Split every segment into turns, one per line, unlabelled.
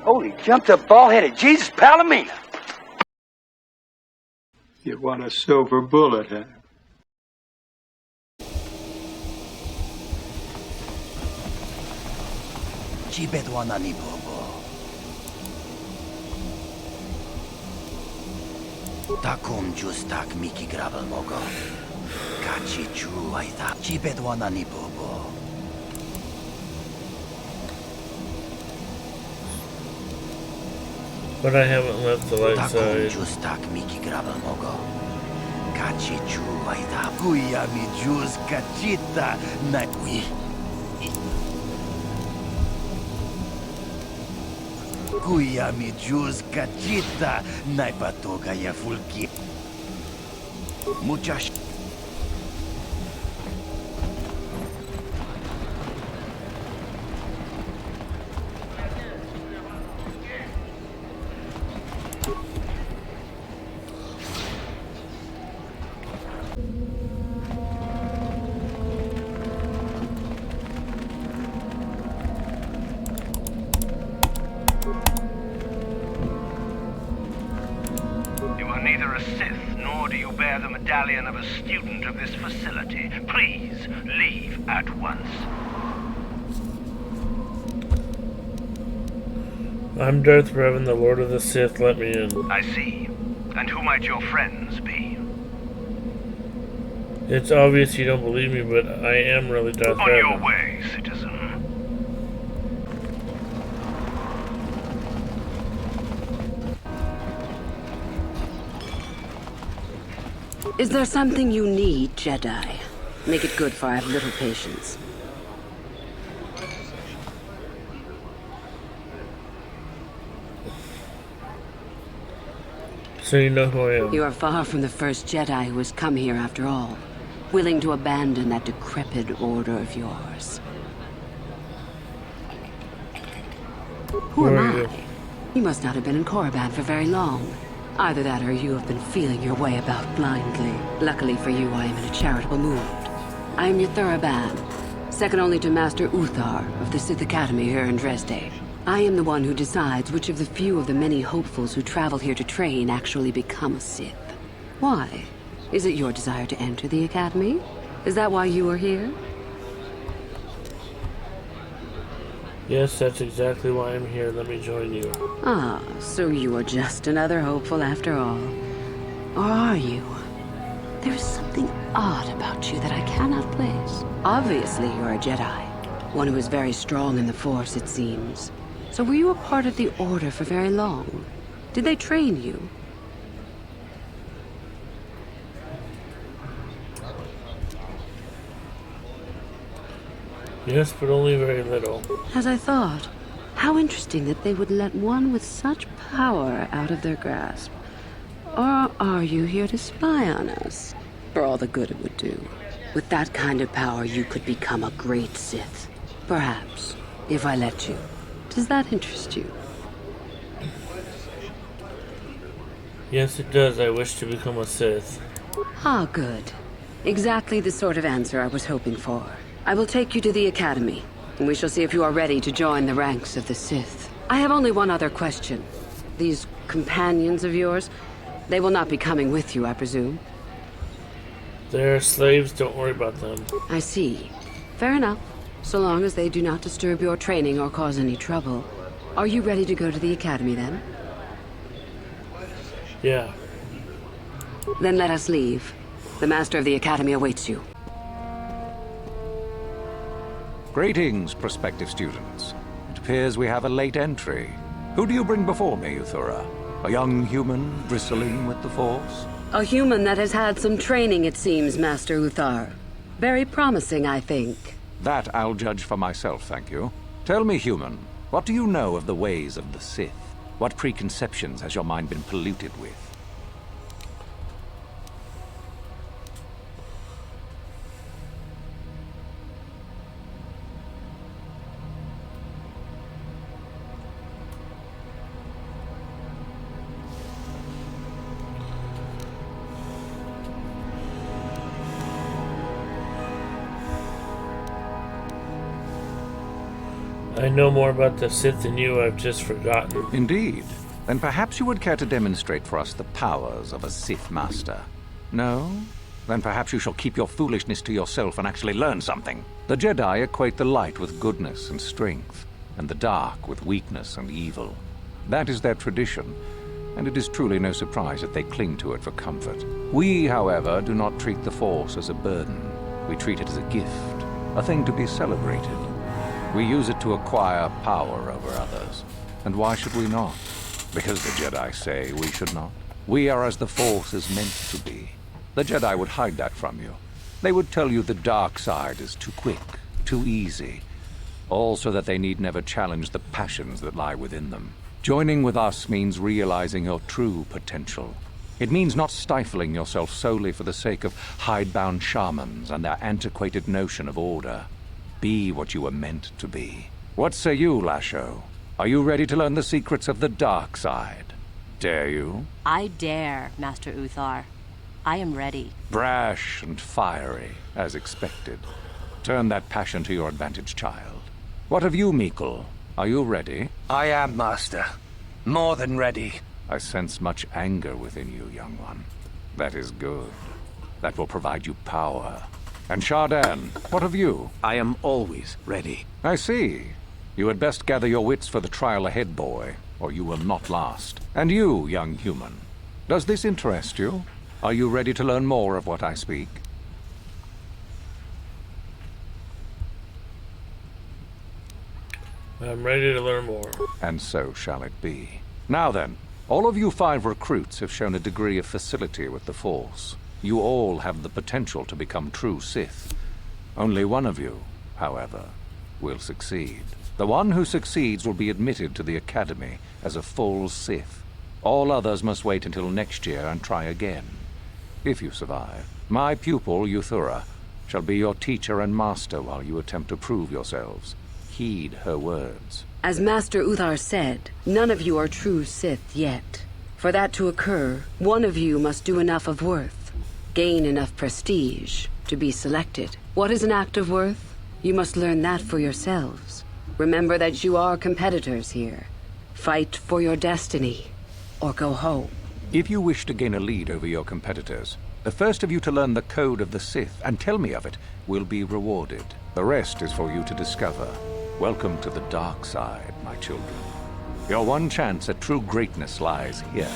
Holy jumped up bald-headed Jesus Palomino.
You want a silver bullet, huh?
Chibet wanani bobo. Takum justak miki gravel mogo. Kachi chu aita. Chibet wanani bobo.
But I haven't left the light side.
Justak miki gravel mogo. Kachi chu aita. Kuya mi jus kachita na ui. Kuya mi jus kachita na patoga ya fulki. Muchas.
Neither a Sith, nor do you bear the medallion of a student of this facility. Please, leave at once.
I'm Darth Revan, the Lord of the Sith. Let me in.
I see. And who might your friends be?
It's obvious you don't believe me, but I am really Darth Revan.
On your way, citizen.
Is there something you need, Jedi? Make it good, for I have little patience.
So you know who I am.
You are far from the first Jedi who has come here after all, willing to abandon that decrepit order of yours. Who am I? You must not have been in Korriban for very long. Either that or you have been feeling your way about blindly. Luckily for you, I am in a charitable mood. I am your Korriban, second only to Master Uthar of the Sith Academy here in Dresde. I am the one who decides which of the few of the many hopefuls who travel here to train actually become a Sith. Why? Is it your desire to enter the Academy? Is that why you are here?
Yes, that's exactly why I'm here. Let me join you.
Ah, so you are just another hopeful after all. Or are you? There is something odd about you that I cannot place. Obviously, you're a Jedi. One who is very strong in the Force, it seems. So were you a part of the Order for very long? Did they train you?
Yes, but only very little.
As I thought. How interesting that they would let one with such power out of their grasp. Or are you here to spy on us? For all the good it would do. With that kind of power, you could become a great Sith. Perhaps, if I let you. Does that interest you?
Yes, it does. I wish to become a Sith.
Ah, good. Exactly the sort of answer I was hoping for. I will take you to the Academy, and we shall see if you are ready to join the ranks of the Sith. I have only one other question. These companions of yours, they will not be coming with you, I presume?
They're slaves. Don't worry about them.
I see. Fair enough. So long as they do not disturb your training or cause any trouble. Are you ready to go to the Academy, then?
Yeah.
Then let us leave. The Master of the Academy awaits you.
Greetings, prospective students. It appears we have a late entry. Who do you bring before me, Uthura? A young human bristling with the Force?
A human that has had some training, it seems, Master Uthar. Very promising, I think.
That I'll judge for myself, thank you. Tell me, human, what do you know of the ways of the Sith? What preconceptions has your mind been polluted with?
I know more about the Sith than you. I've just forgotten.
Indeed. Then perhaps you would care to demonstrate for us the powers of a Sith Master. No? Then perhaps you shall keep your foolishness to yourself and actually learn something. The Jedi equate the light with goodness and strength, and the dark with weakness and evil. That is their tradition, and it is truly no surprise that they cling to it for comfort. We, however, do not treat the Force as a burden. We treat it as a gift, a thing to be celebrated. We use it to acquire power over others. And why should we not? Because the Jedi say we should not. We are as the Force is meant to be. The Jedi would hide that from you. They would tell you the dark side is too quick, too easy, all so that they need never challenge the passions that lie within them. Joining with us means realizing your true potential. It means not stifling yourself solely for the sake of hidebound shamans and their antiquated notion of order. Be what you were meant to be. What say you, Lasho? Are you ready to learn the secrets of the dark side? Dare you?
I dare, Master Uthar. I am ready.
Brash and fiery, as expected. Turn that passion to your advantage, child. What of you, Meekle? Are you ready?
I am, Master. More than ready.
I sense much anger within you, young one. That is good. That will provide you power. And Shardan, what of you?
I am always ready.
I see. You had best gather your wits for the trial ahead, boy, or you will not last. And you, young human, does this interest you? Are you ready to learn more of what I speak?
I'm ready to learn more.
And so shall it be. Now then, all of you 5 recruits have shown a degree of facility with the Force. You all have the potential to become true Sith. Only one of you, however, will succeed. The one who succeeds will be admitted to the Academy as a full Sith. All others must wait until next year and try again. If you survive, my pupil, Euthura, shall be your teacher and master while you attempt to prove yourselves. Heed her words.
As Master Uthar said, none of you are true Sith yet. For that to occur, one of you must do enough of worth, gain enough prestige, to be selected. What is an act of worth? You must learn that for yourselves. Remember that you are competitors here. Fight for your destiny, or go home.
If you wish to gain a lead over your competitors, the first of you to learn the code of the Sith and tell me of it will be rewarded. The rest is for you to discover. Welcome to the dark side, my children. Your one chance at true greatness lies here.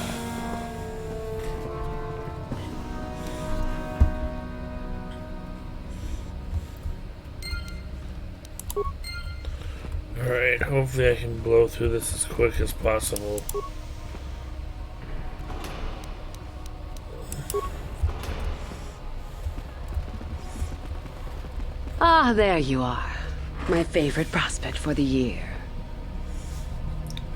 Alright, hopefully I can blow through this as quick as possible.
Ah, there you are. My favorite prospect for the year.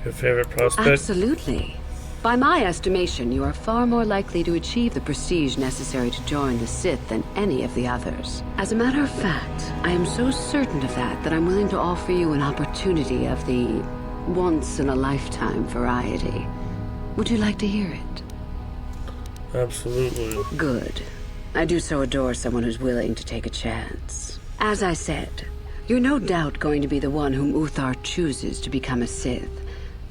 Your favorite prospect?
Absolutely. By my estimation, you are far more likely to achieve the prestige necessary to join the Sith than any of the others. As a matter of fact, I am so certain of that I'm willing to offer you an opportunity of the once-in-a-lifetime variety. Would you like to hear it?
Absolutely.
Good. I do so adore someone who's willing to take a chance. As I said, you're no doubt going to be the one whom Uthar chooses to become a Sith.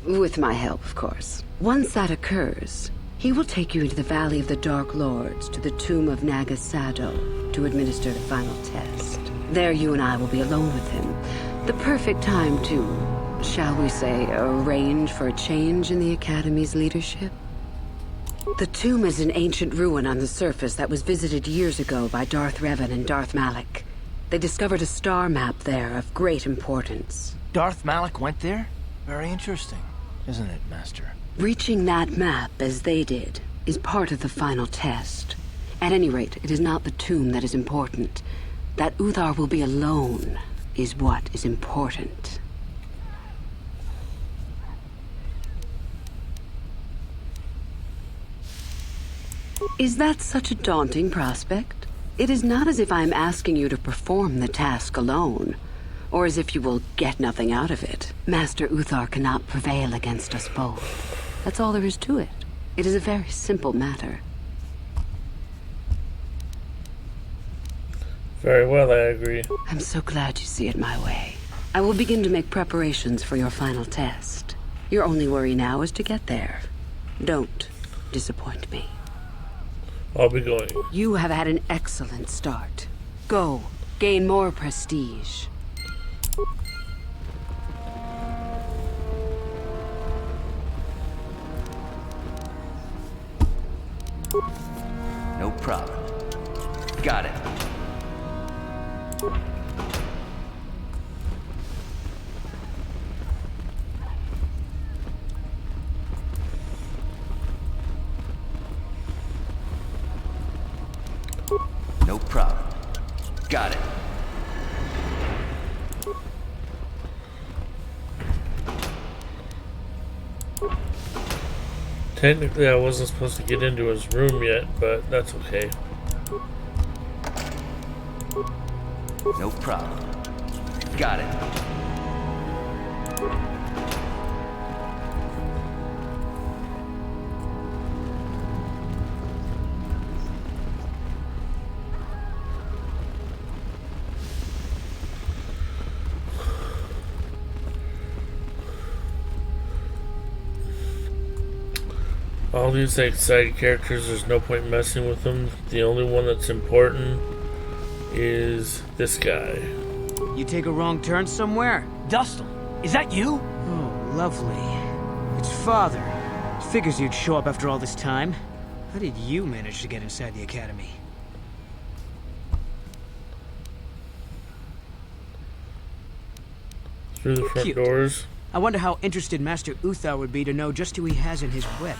With my help, of course. Once that occurs, he will take you into the Valley of the Dark Lords to the tomb of Naga Sado to administer the final test. There you and I will be alone with him. The perfect time to, shall we say, arrange for a change in the Academy's leadership. The tomb is an ancient ruin on the surface that was visited years ago by Darth Revan and Darth Malak. They discovered a star map there of great importance.
Darth Malak went there? Very interesting, isn't it, Master?
Reaching that map, as they did, is part of the final test. At any rate, it is not the tomb that is important. That Uthar will be alone is what is important. Is that such a daunting prospect? It is not as if I am asking you to perform the task alone, or as if you will get nothing out of it. Master Uthar cannot prevail against us both. That's all there is to it. It is a very simple matter.
Very well, I agree.
I'm so glad you see it my way. I will begin to make preparations for your final test. Your only worry now is to get there. Don't disappoint me.
I'll be going.
You have had an excellent start. Go, gain more prestige.
No problem. Got it. No problem. Got it.
Technically, I wasn't supposed to get into his room yet, but that's okay.
No problem. Got it.
All these like side characters, there's no point messing with them. The only one that's important is this guy.
You take a wrong turn somewhere?
Dustin, is that you?
Oh, lovely. It's Father. Figures you'd show up after all this time. How did you manage to get inside the academy?
Through the front
Cute.
doors.
I wonder how interested Master Uthar would be to know just who he has in his whip.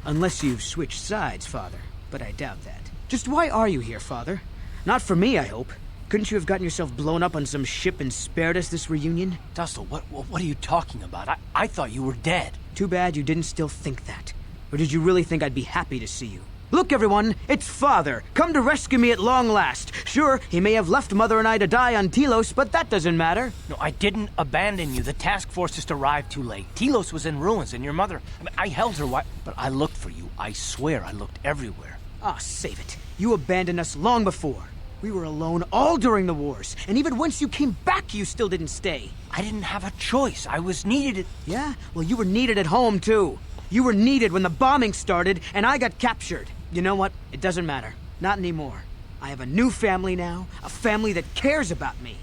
Unless you've switched sides, Father. But I doubt that. Just why are you here, Father? Not for me, I hope. Couldn't you have gotten yourself blown up on some ship and spared us this reunion?
Dustin, what are you talking about? I thought you were dead.
Too bad you didn't still think that. Or did you really think I'd be happy to see you? Look, everyone, it's Father, come to rescue me at long last. Sure, he may have left Mother and I to die on Telos, but that doesn't matter.
No, I didn't abandon you. The task force just arrived too late. Telos was in ruins, and your mother... I held her, but I looked for you. I swear I looked everywhere.
Ah, save it. You abandoned us long before. We were alone all during the wars, and even once you came back, you still didn't stay.
I didn't have a choice. I was needed.
Yeah? Well, you were needed at home, too. You were needed when the bombing started, and I got captured. You know what? It doesn't matter. Not anymore. I have a new family now, a family that cares about me.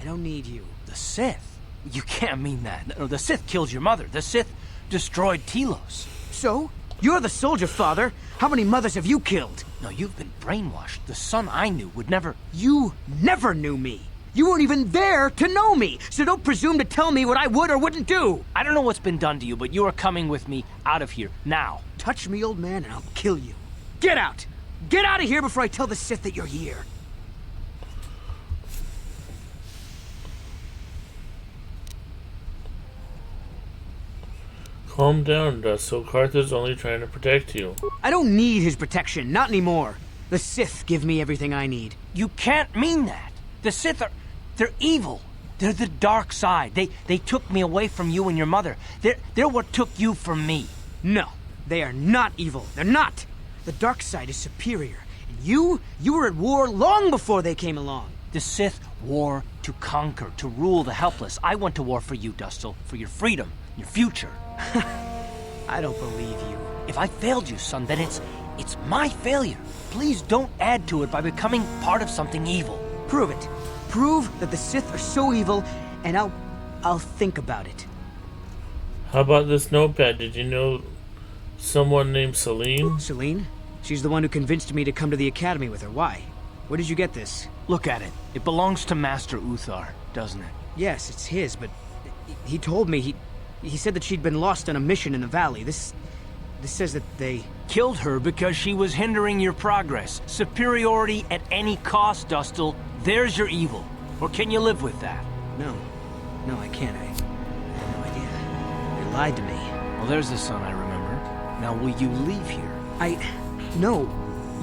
I don't need you.
The Sith? You can't mean that. No, the Sith killed your mother. The Sith destroyed Telos.
So? You're the soldier, Father. How many mothers have you killed?
No, you've been brainwashed. The son I knew would never...
You never knew me. You weren't even there to know me, so don't presume to tell me what I would or wouldn't do.
I don't know what's been done to you, but you are coming with me out of here, now.
Touch me, old man, and I'll kill you. Get out! Get out of here before I tell the Sith that you're here.
Calm down, Dustil. Cartha's only trying to protect you.
I don't need his protection, not anymore. The Sith give me everything I need.
You can't mean that. The Sith are... they're evil. They're the dark side. They took me away from you and your mother. They're what took you from me.
No, they are not evil. They're not. The dark side is superior. And you were at war long before they came along.
The Sith war to conquer, to rule the helpless. I went to war for you, Dustil, for your freedom, your future.
I don't believe you.
If I failed you, son, then it's my failure. Please don't add to it by becoming part of something evil.
Prove it. Prove that the Sith are so evil, and I'll think about it.
How about this notepad? Did you know someone named Celine?
Celine? She's the one who convinced me to come to the academy with her. Why? Where did you get this?
Look at it. It belongs to Master Uthar, doesn't it?
Yes, it's his, but he told me he said that she'd been lost on a mission in the valley. This says that they...
Killed her because she was hindering your progress. Superiority at any cost, Dustil. There's your evil. Or can you live with that?
No, I can't. I have no idea. They lied to me.
Well, there's the son I remember. Now, will you leave here?
No.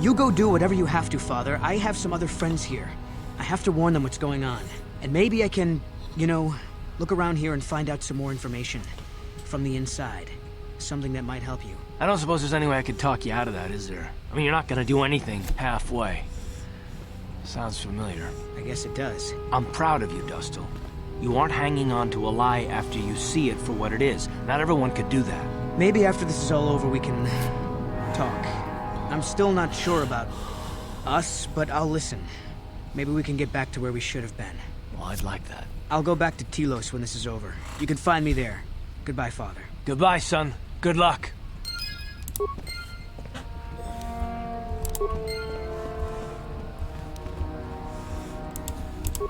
You go do whatever you have to, Father. I have some other friends here. I have to warn them what's going on. And maybe I can, look around here and find out some more information. From the inside. Something that might help you.
I don't suppose there's any way I could talk you out of that, is there? I mean, you're not gonna do anything halfway. Sounds familiar.
I guess it does.
I'm proud of you, Dustil. You aren't hanging on to a lie after you see it for what it is. Not everyone could do that.
Maybe after this is all over we can talk. I'm still not sure about us, but I'll listen. Maybe we can get back to where we should have been.
Well, I'd like that.
I'll go back to Telos when this is over. You can find me there. Goodbye, Father.
Goodbye, son. Good luck.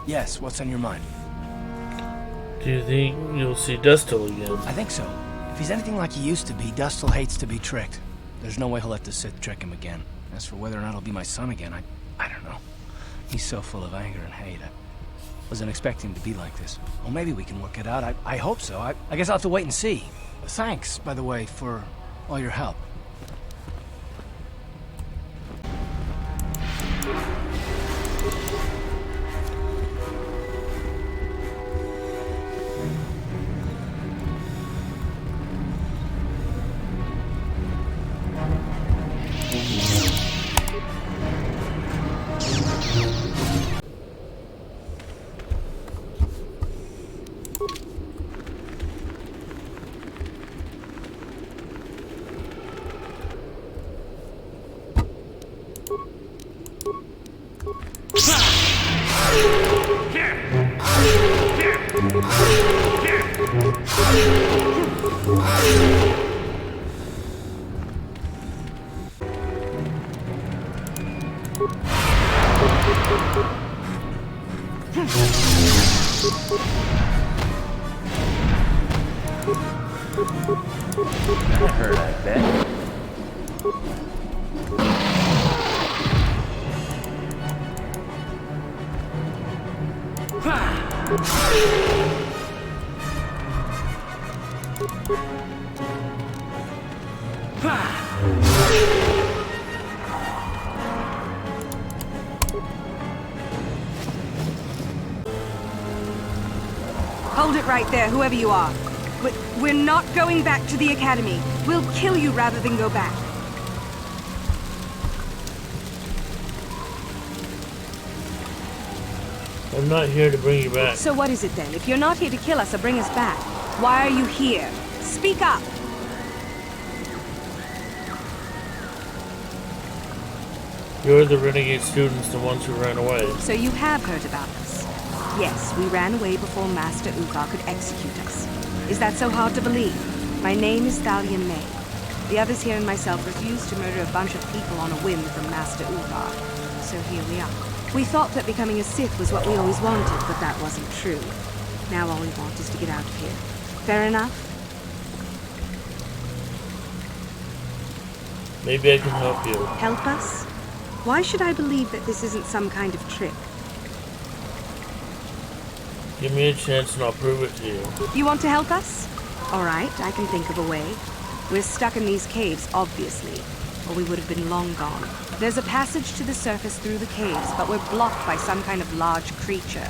Yes, what's on your mind?
Do you think you'll see Dustil again?
I think so. If he's anything like he used to be, Dustil hates to be tricked. There's no way he'll let the Sith trick him again. As for whether or not he'll be my son again, I don't know. He's so full of anger and hate. I wasn't expecting him to be like this. Well, maybe we can work it out. I hope so. I guess I'll have to wait and see. Thanks, by the way, for all your help.
That hurt, I bet.
Hold it right there, whoever you are. We're not going back to the Academy. We'll kill you rather than go back.
I'm not here to bring you back.
So what is it then? If you're not here to kill us or bring us back, why are you here? Speak up!
You're the renegade students, the ones who ran away.
So you have heard about us. Yes, we ran away before Master Uthar could execute us. Is that so hard to believe? My name is Thalion May. The others here and myself refused to murder a bunch of people on a whim from Master Uthar. So here we are. We thought that becoming a Sith was what we always wanted, but that wasn't true. Now all we want is to get out of here. Fair enough?
Maybe I can help you.
Help us? Why should I believe that this isn't some kind of trick?
Give me a chance and I'll prove it to you.
You want to help us? All right, I can think of a way. We're stuck in these caves, obviously, or we would have been long gone. There's a passage to the surface through the caves, but we're blocked by some kind of large creature.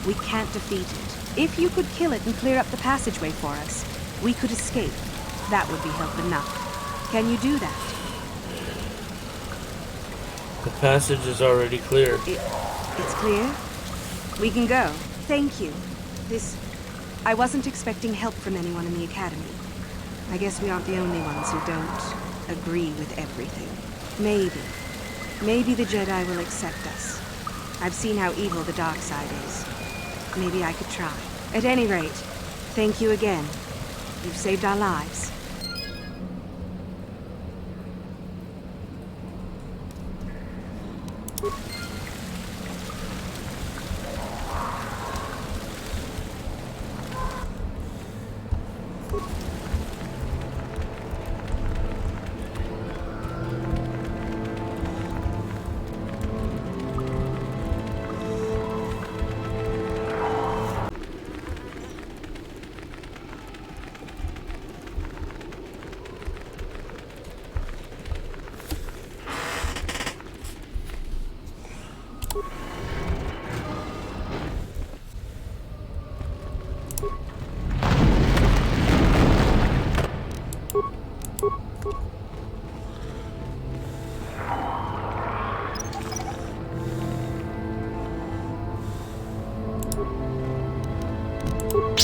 We can't defeat it. If you could kill it and clear up the passageway for us, we could escape. That would be help enough. Can you do that?
The passage is already clear.
It's clear? We can go. Thank you. I wasn't expecting help from anyone in the Academy. I guess we aren't the only ones who don't agree with everything. Maybe the Jedi will accept us. I've seen how evil the dark side is. Maybe I could try. At any rate, thank you again. You've saved our lives.
Oh,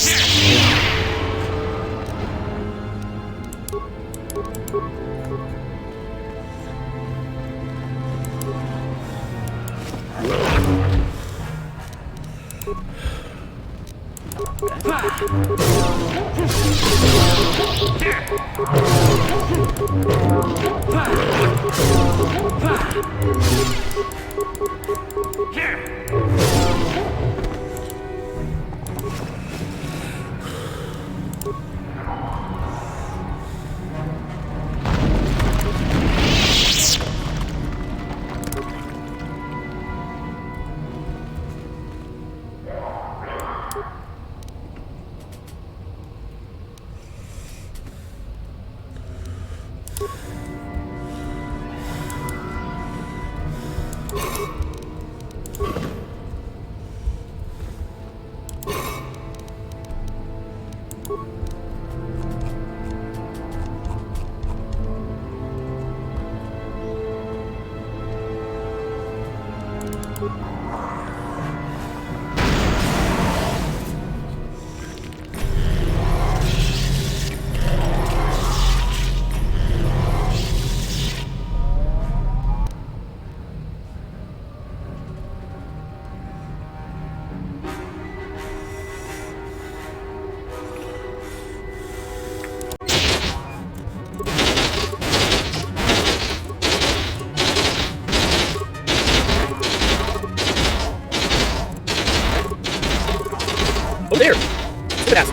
there! Stupid ass!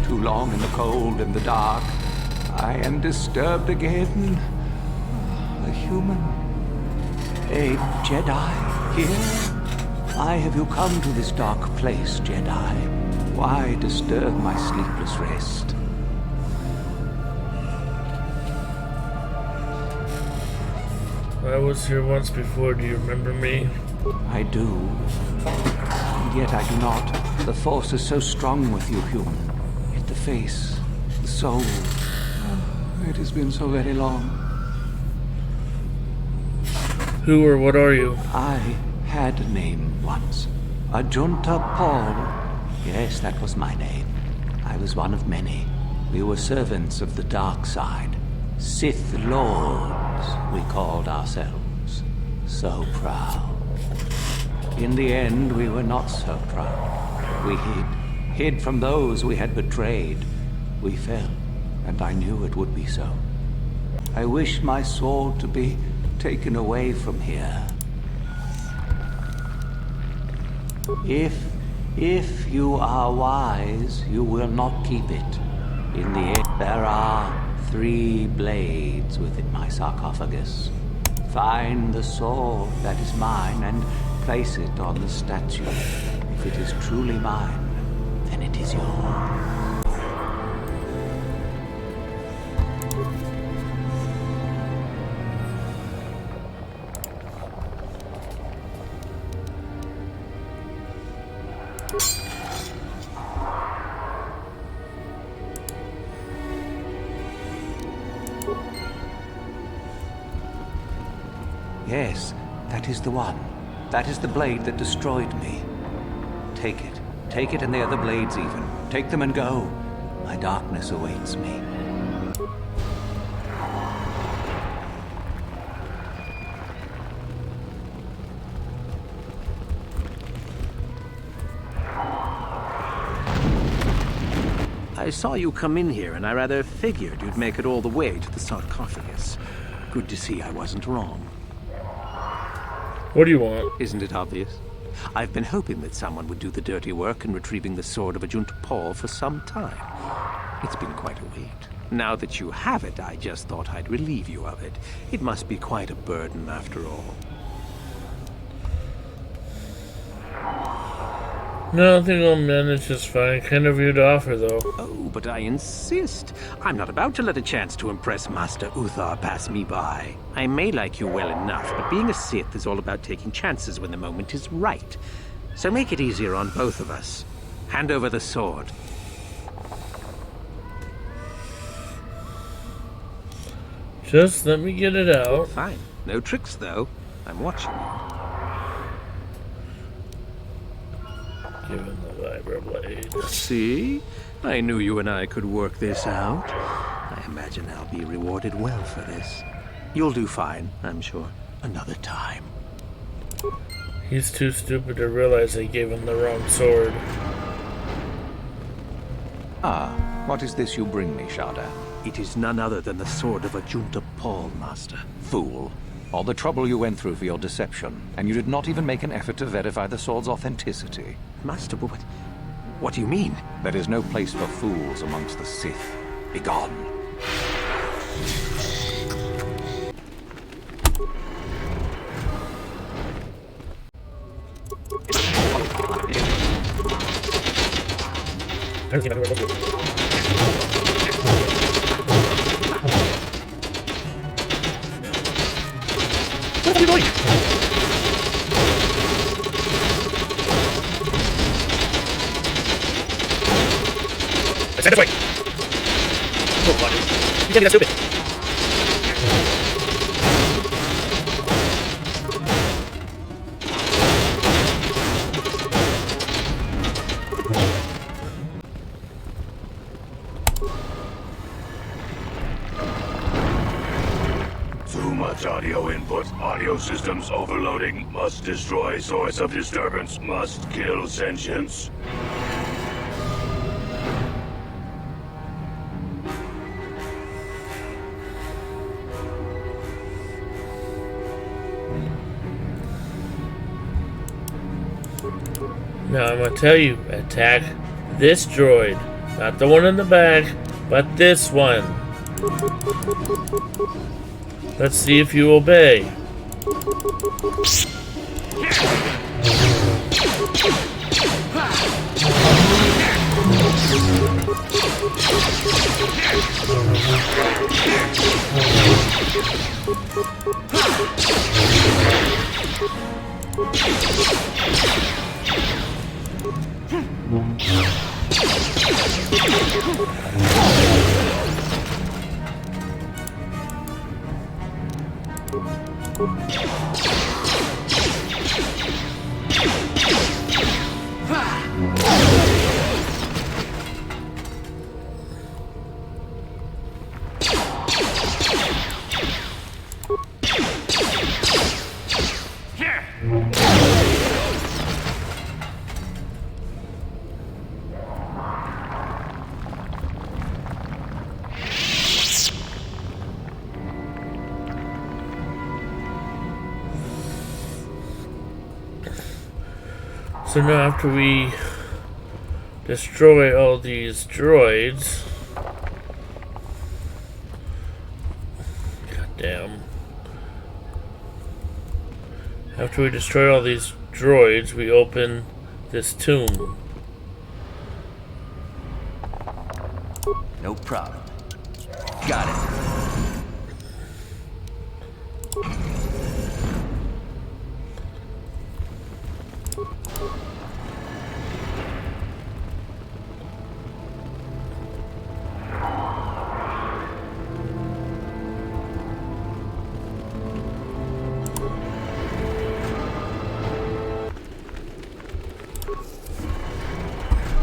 Too long in the cold and the dark. I am disturbed again. A human. A Jedi here? Why have you come to this dark place, Jedi? Why disturb my sleepless rest?
I was here once before, do you remember me?
I do. And yet I do not. The Force is so strong with you, human. Yet the face, the soul. It has been so very long.
Who or what are you?
I had a name once. Ajunta Paul. Yes, that was my name. I was one of many. We were servants of the dark side. Sith Lords, we called ourselves. So proud. In the end, we were not so proud. We hid from those we had betrayed. We fell, and I knew it would be so. I wish my sword to be taken away from here. If you are wise, you will not keep it. In the end, there are 3 blades within my sarcophagus. Find the sword that is mine and place it on the statue. If it is truly mine, then it is yours. Yes, that is the one. That is the blade that destroyed me. Take it. Take it and the other blades even. Take them and go. My darkness awaits me.
I saw you come in here, and I rather figured you'd make it all the way to the sarcophagus. Good to see I wasn't wrong.
What do you want?
Isn't it obvious? I've been hoping that someone would do the dirty work in retrieving the sword of Ajunta Paul for some time. It's been quite a wait. Now that you have it, I just thought I'd relieve you of it. It must be quite a burden after all.
No, I think I'll manage just fine. Kind of weird offer, though.
Oh, but I insist. I'm not about to let a chance to impress Master Uthar pass me by. I may like you well enough, but being a Sith is all about taking chances when the moment is right. So make it easier on both of us. Hand over the sword.
Just let me get it out.
Fine. No tricks, though. I'm watching you.
Give him the vibroblade.
See? I knew you and I could work this out. I imagine I'll be rewarded well for this. You'll do fine, I'm sure. Another time.
He's too stupid to realize I gave him the wrong sword.
Ah, what is this you bring me, Sharda?
It is none other than the sword of Ajunta Paul, Master.
Fool. All the trouble you went through for your deception, and you did not even make an effort to verify the sword's authenticity.
Master, but what do you mean?
There is no place for fools amongst the Sith. Begone.
What are you doing? Stand this way! Oh, what? You can't be that stupid!
Too much audio input. Audio systems overloading. Must destroy source of disturbance. Must kill sentience.
Now I'm gonna tell you, attack this droid. Not the one in the back, but this one. Let's see if you obey. So now after we destroy all these droids, goddamn. After we destroy all these droids, we open this tomb.
No problem. Got it.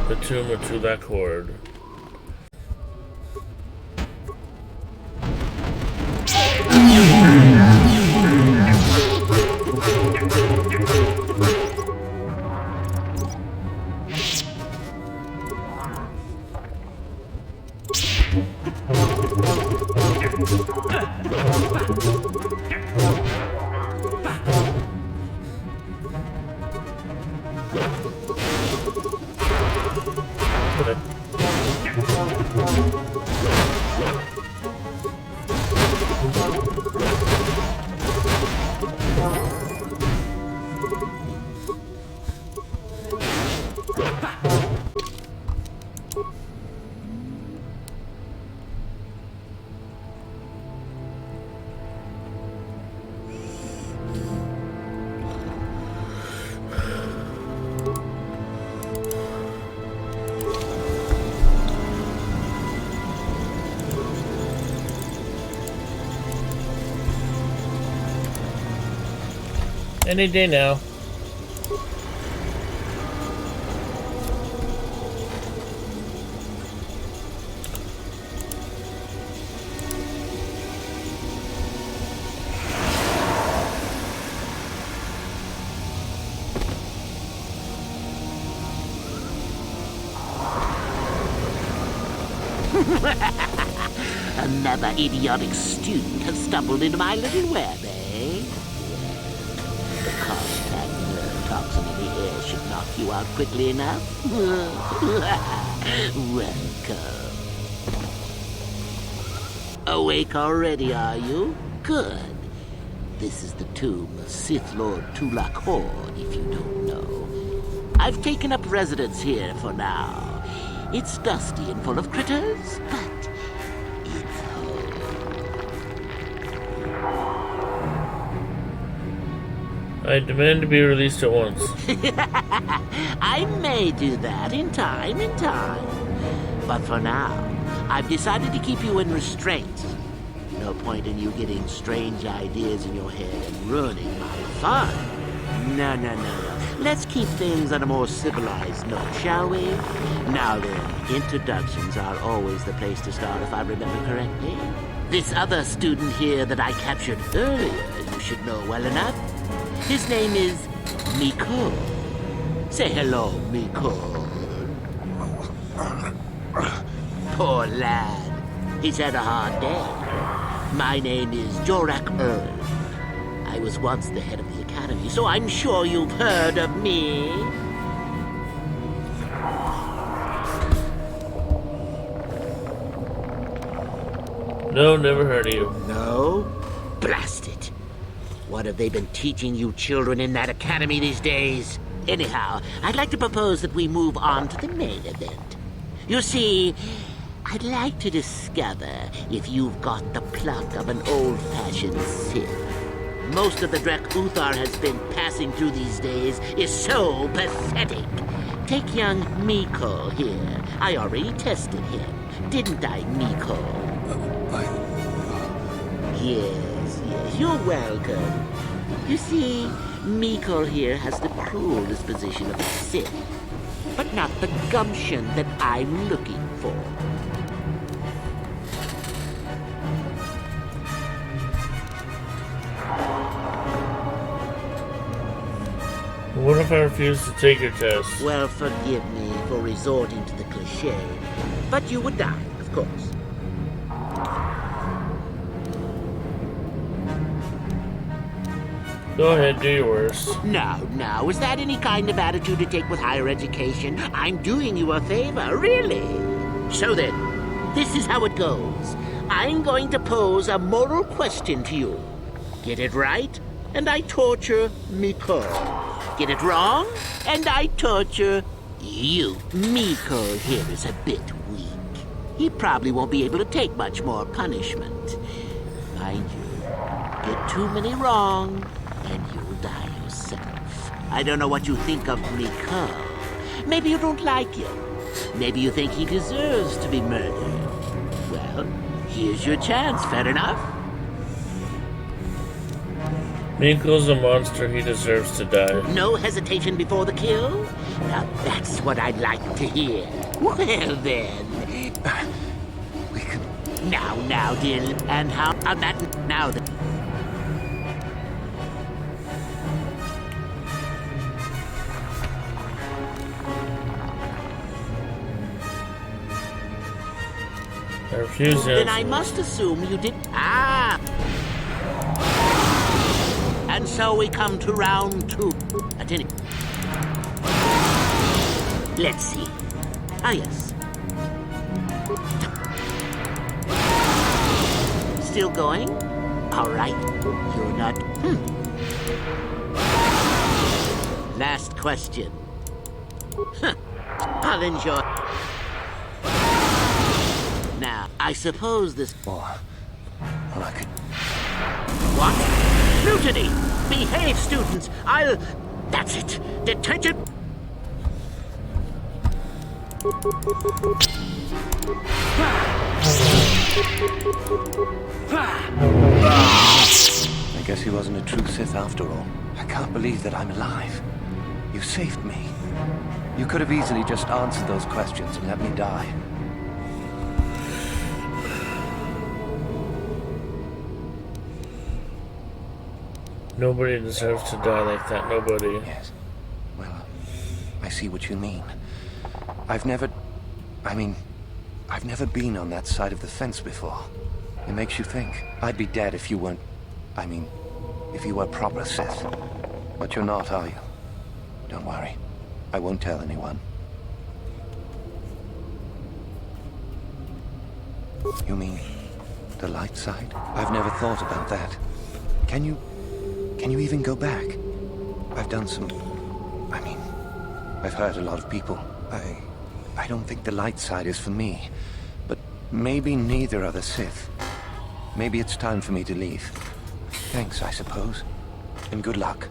The tomb of Tulak. Any day now.
Another idiotic student has stumbled into my little web, eh? The contact nerve toxin in the air should knock you out quickly enough. Welcome. Awake already, are you? Good. This is the tomb of Sith Lord Tulak Hord, if you don't know. I've taken up residence here for now. It's dusty and full of critters, but it's home.
I demand to be released at once.
I may do that in time. But for now, I've decided to keep you in restraint. No point in you getting strange ideas in your head and ruining my fun. No. Let's keep things on a more civilized note, shall we? Now then, introductions are always the place to start, if I remember correctly. This other student here that I captured earlier, you should know well enough. His name is Miko. Say hello, Miko. Poor lad. He's had a hard day. My name is Jorak Earl. I was once the head of the academy, so I'm sure you've heard of me.
No, never heard of you.
No? Blast it. What have they been teaching you children in that academy these days? Anyhow, I'd like to propose that we move on to the main event. You see, I'd like to discover if you've got the pluck of an old-fashioned Sith. Most of the Drek Uthar has been passing through these days is so pathetic. Take young Miko here. I already tested him, didn't I, Miko? Yes, you're welcome. You see, Miko here has the cruel disposition of a Sith, but not the gumption that I'm looking for.
What if I refuse to take your test?
Well, forgive me for resorting to the cliché, but you would die, of course.
Go ahead, do your worst.
Now, is that any kind of attitude to take with higher education? I'm doing you a favor, really. So then, this is how it goes. I'm going to pose a moral question to you. Get it right, and I torture Miko. Get it wrong, and I torture you. Miko here is a bit weak. He probably won't be able to take much more punishment. Mind you, get too many wrong, and you'll die yourself. I don't know what you think of Miko. Maybe you don't like him. Maybe you think he deserves to be murdered. Well, here's your chance, fair enough?
Miko's a monster. He deserves to die.
No hesitation before the kill? Now that's what I'd like to hear. Well then. We could... Now, dear. And how about that now then?
I refuse to.
Then I must assume you did... Ah! And so we come to round 2. At any... Let's see. Ah, yes. Still going? All right. You're not... Last question. I'll enjoy. Now, I suppose this...
Well, I could...
What? Mutiny! Behave, students! I'll... That's it! Detention!
I guess he wasn't a true Sith after all. I can't believe that I'm alive. You saved me. You could have easily just answered those questions and let me die.
Nobody deserves to die like that. Nobody.
Yes. Well, I see what you mean. I've never been on that side of the fence before. It makes you think. I'd be dead if you weren't... if you were proper Sith. But you're not, are you? Don't worry. I won't tell anyone. You mean the light side? I've never thought about that. Can you even go back? I've done some... I've hurt a lot of people. I don't think the light side is for me. But maybe neither are the Sith. Maybe it's time for me to leave. Thanks, I suppose. And good luck.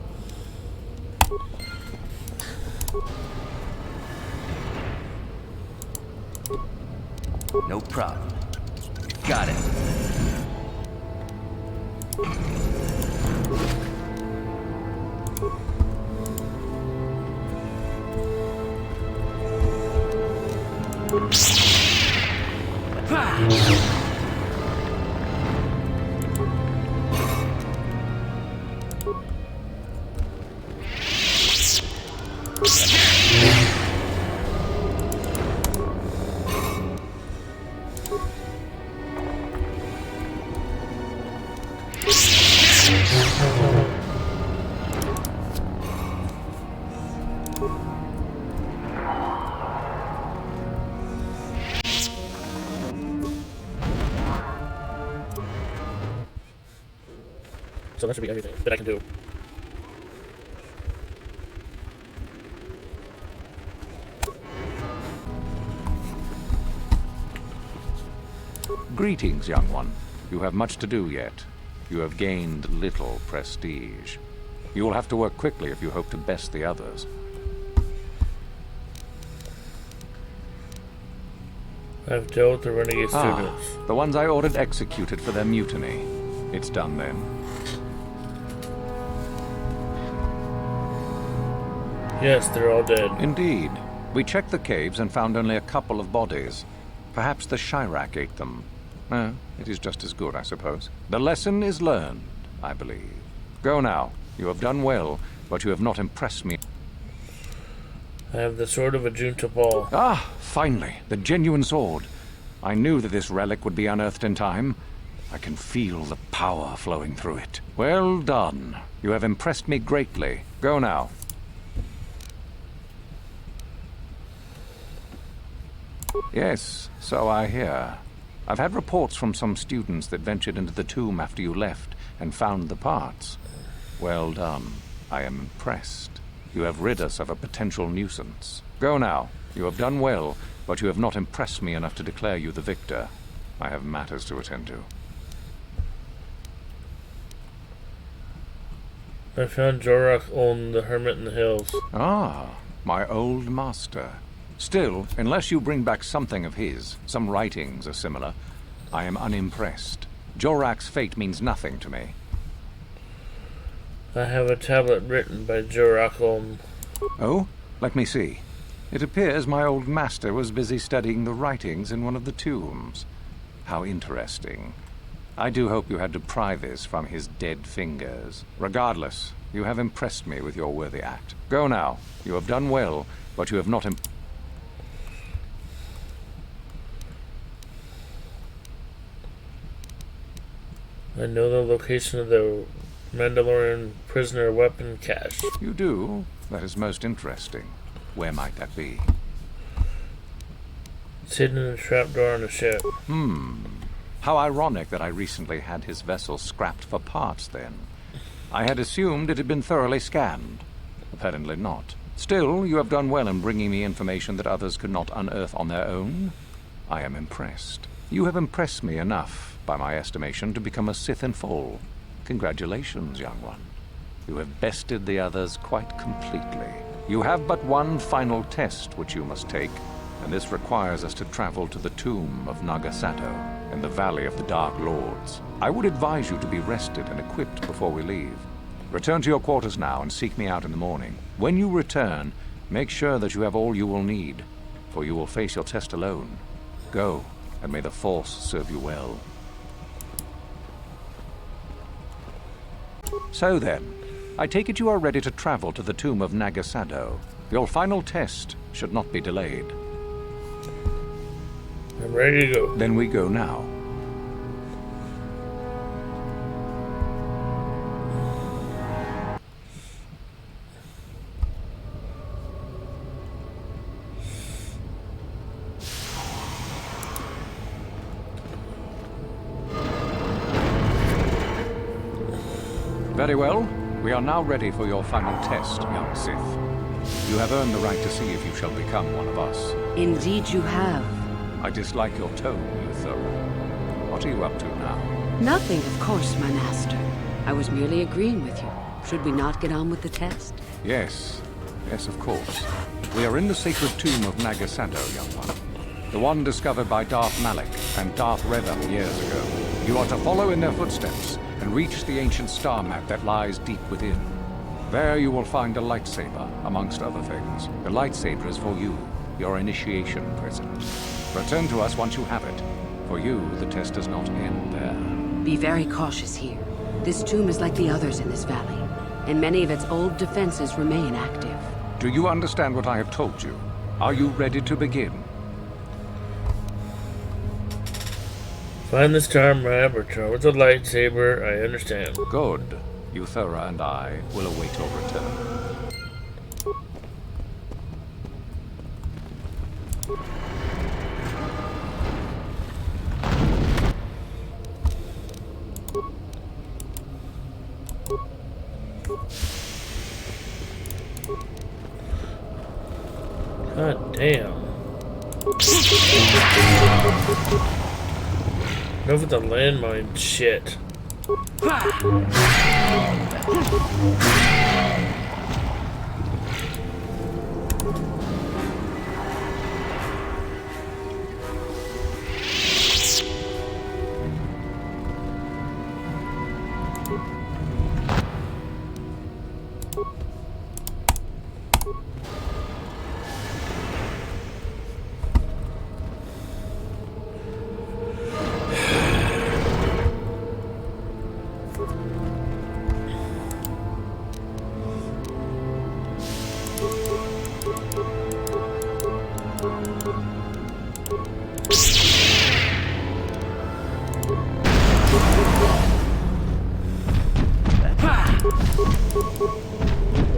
No problem. Got it.
So that should be everything that I can do.
Greetings, young one. You have much to do yet. You have gained little prestige. You will have to work quickly if you hope to best the others.
I've dealt with the renegade students.
The ones I ordered executed for their mutiny. It's done then.
Yes, they're all dead.
Indeed. We checked the caves and found only a couple of bodies. Perhaps the Chirac ate them. It is just as good, I suppose. The lesson is learned, I believe. Go now. You have done well, but you have not impressed me.
I have the sword of a Junta Ball.
Finally, the genuine sword. I knew that this relic would be unearthed in time. I can feel the power flowing through it. Well done. You have impressed me greatly. Go now. Yes, so I hear. I've had reports from some students that ventured into the tomb after you left and found the parts. Well done. I am impressed. You have rid us of a potential nuisance. Go now. You have done well, but you have not impressed me enough to declare you the victor. I have matters to attend to.
I found Jorok on the Hermit in the Hills.
My old master. Still, unless you bring back something of his, some writings or similar, I am unimpressed. Jorak's fate means nothing to me.
I have a tablet written by Jorok on...
Oh? Let me see. It appears my old master was busy studying the writings in one of the tombs. How interesting. I do hope you had to pry this from his dead fingers. Regardless, you have impressed me with your worthy act. Go now. You have done well, but you have not
I know the location of the Mandalorian prisoner weapon cache.
You do? That is most interesting. Where might that be?
It's hidden in a trapdoor on a ship.
How ironic that I recently had his vessel scrapped for parts then. I had assumed it had been thoroughly scanned. Apparently not. Still, you have done well in bringing me information that others could not unearth on their own. I am impressed. You have impressed me enough, by my estimation, to become a Sith in full. Congratulations, young one. You have bested the others quite completely. You have but one final test which you must take, and this requires us to travel to the tomb of Nagasato in the Valley of the Dark Lords. I would advise you to be rested and equipped before we leave. Return to your quarters now and seek me out in the morning. When you return, make sure that you have all you will need, for you will face your test alone. Go, and may the Force serve you well. So then, I take it you are ready to travel to the tomb of Nagasato. Your final test should not be delayed.
I'm ready to go.
Then we go now. Very well. We are now ready for your final test, young Sith. You have earned the right to see if you shall become one of us.
Indeed you have.
I dislike your tone, Uthora. What are you up to now?
Nothing, of course, my master. I was merely agreeing with you. Should we not get on with the test?
Yes. Yes, of course. We are in the sacred tomb of Nagasato, young one. The one discovered by Darth Malak and Darth Revan years ago. You are to follow in their footsteps and reach the ancient star map that lies deep within. There you will find a lightsaber, amongst other things. The lightsaber is for you, your initiation present. Return to us once you have it. For you, the test does not end there.
Be very cautious here. This tomb is like the others in this valley, and many of its old defenses remain active.
Do you understand what I have told you? Are you ready to begin?
Find the star map, return with a lightsaber. I understand.
Good. Uthora and I will await your return.
God damn. Enough with the landmine shit.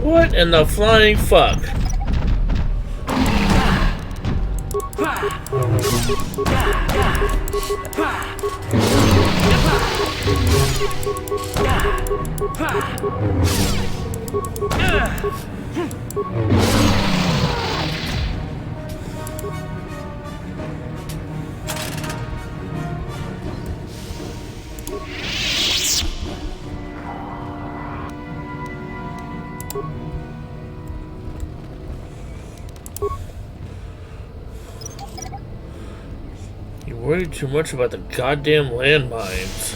What in the flying fuck? You worry too much about the goddamn landmines.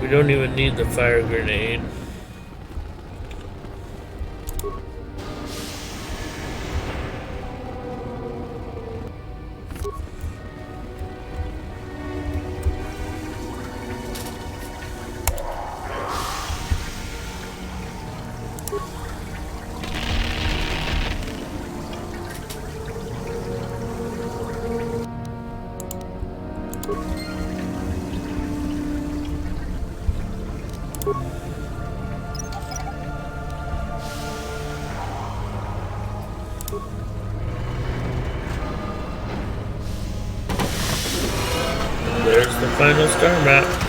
We don't even need the fire grenade. final star map.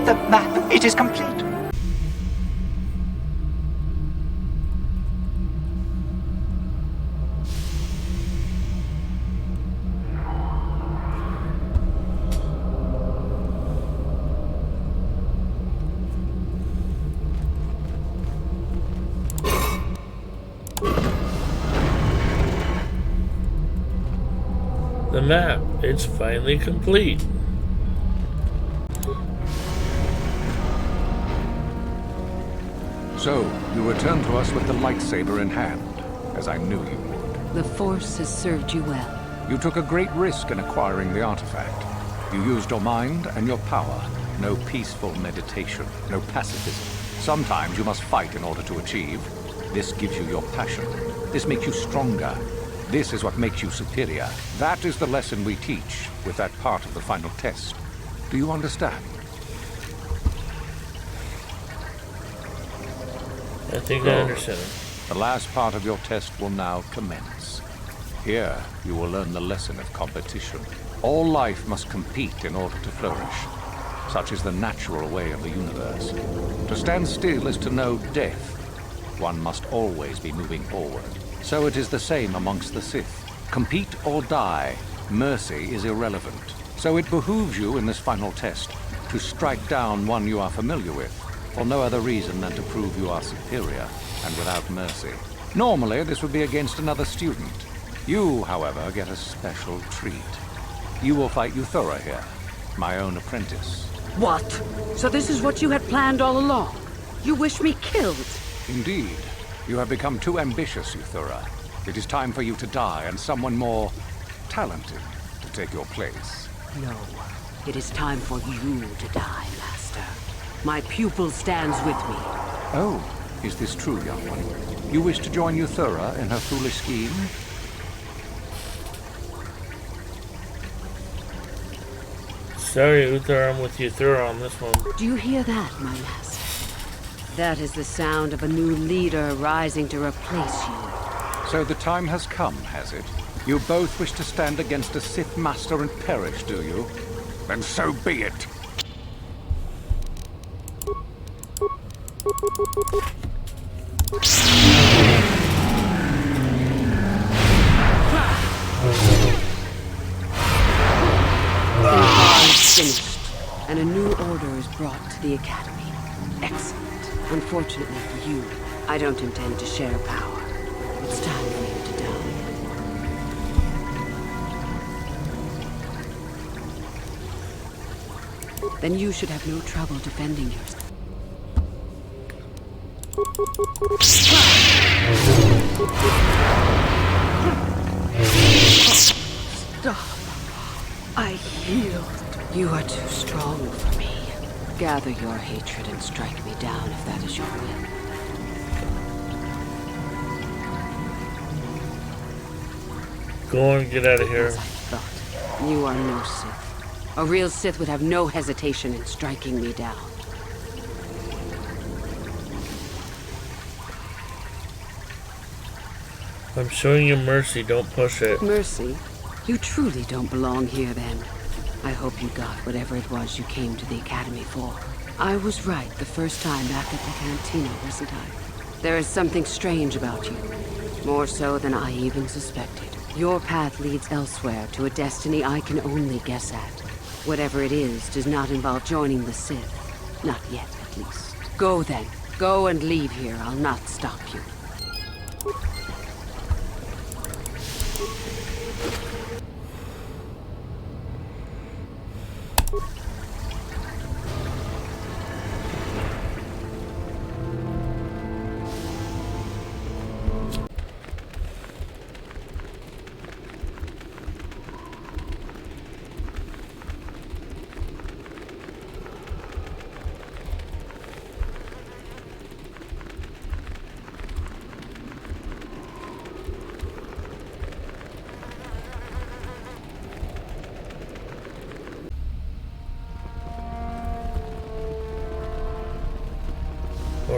The map, it is complete.
The map, it's finally complete.
So, you return to us with the lightsaber in hand, as I knew you would.
The Force has served you well.
You took a great risk in acquiring the artifact. You used your mind and your power. No peaceful meditation, no pacifism. Sometimes you must fight in order to achieve. This gives you your passion. This makes you stronger. This is what makes you superior. That is the lesson we teach with that part of the final test. Do you understand?
I think I understand.
The last part of your test will now commence. Here, you will learn the lesson of competition. All life must compete in order to flourish. Such is the natural way of the universe. To stand still is to know death. One must always be moving forward. So it is the same amongst the Sith. Compete or die. Mercy is irrelevant. So it behooves you in this final test to strike down one you are familiar with, for no other reason than to prove you are superior and without mercy. Normally, this would be against another student. You, however, get a special treat. You will fight Uthura here, my own apprentice.
What? So this is what you had planned all along? You wish me killed?
Indeed. You have become too ambitious, Uthura. It is time for you to die and someone more talented to take your place.
No. It is time for you to die, Master. My pupil stands with me.
Oh, is this true, young one? You wish to join Uthura in her foolish scheme?
Sorry, Uthar, I'm with Uthura on this one.
Do you hear that, my master? That is the sound of a new leader rising to replace you.
So the time has come, has it? You both wish to stand against a Sith Master and perish, do you? Then so be it.
Finished, and a new order is brought to the Academy. Excellent. Unfortunately for you, I don't intend to share power. It's time for you to die. Then you should have no trouble defending yourself. Stop. I yield. You are too strong for me. Gather your hatred and strike me down if that is your will.
Go on, get out of here.
As I thought, you are no Sith. A real Sith would have no hesitation in striking me down.
I'm showing you mercy, don't push it.
Mercy? You truly don't belong here then. I hope you got whatever it was you came to the Academy for. I was right the first time back at the cantina, wasn't I? There is something strange about you. More so than I even suspected. Your path leads elsewhere to a destiny I can only guess at. Whatever it is does not involve joining the Sith. Not yet, at least. Go then. Go and leave here. I'll not stop you.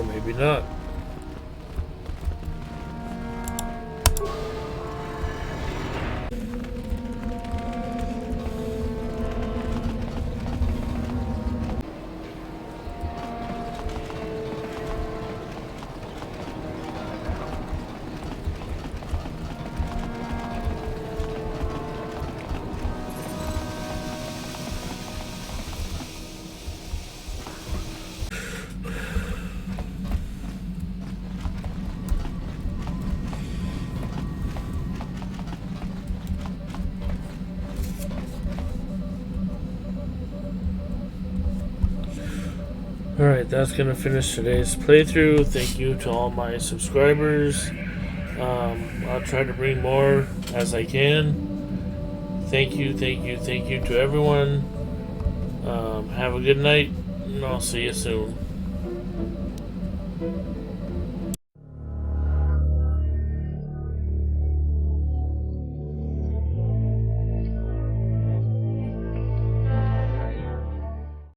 maybe not. Alright, that's going to finish today's playthrough. Thank you to all my subscribers. I'll try to bring more as I can. Thank you to everyone. Have a good night, and I'll see you soon.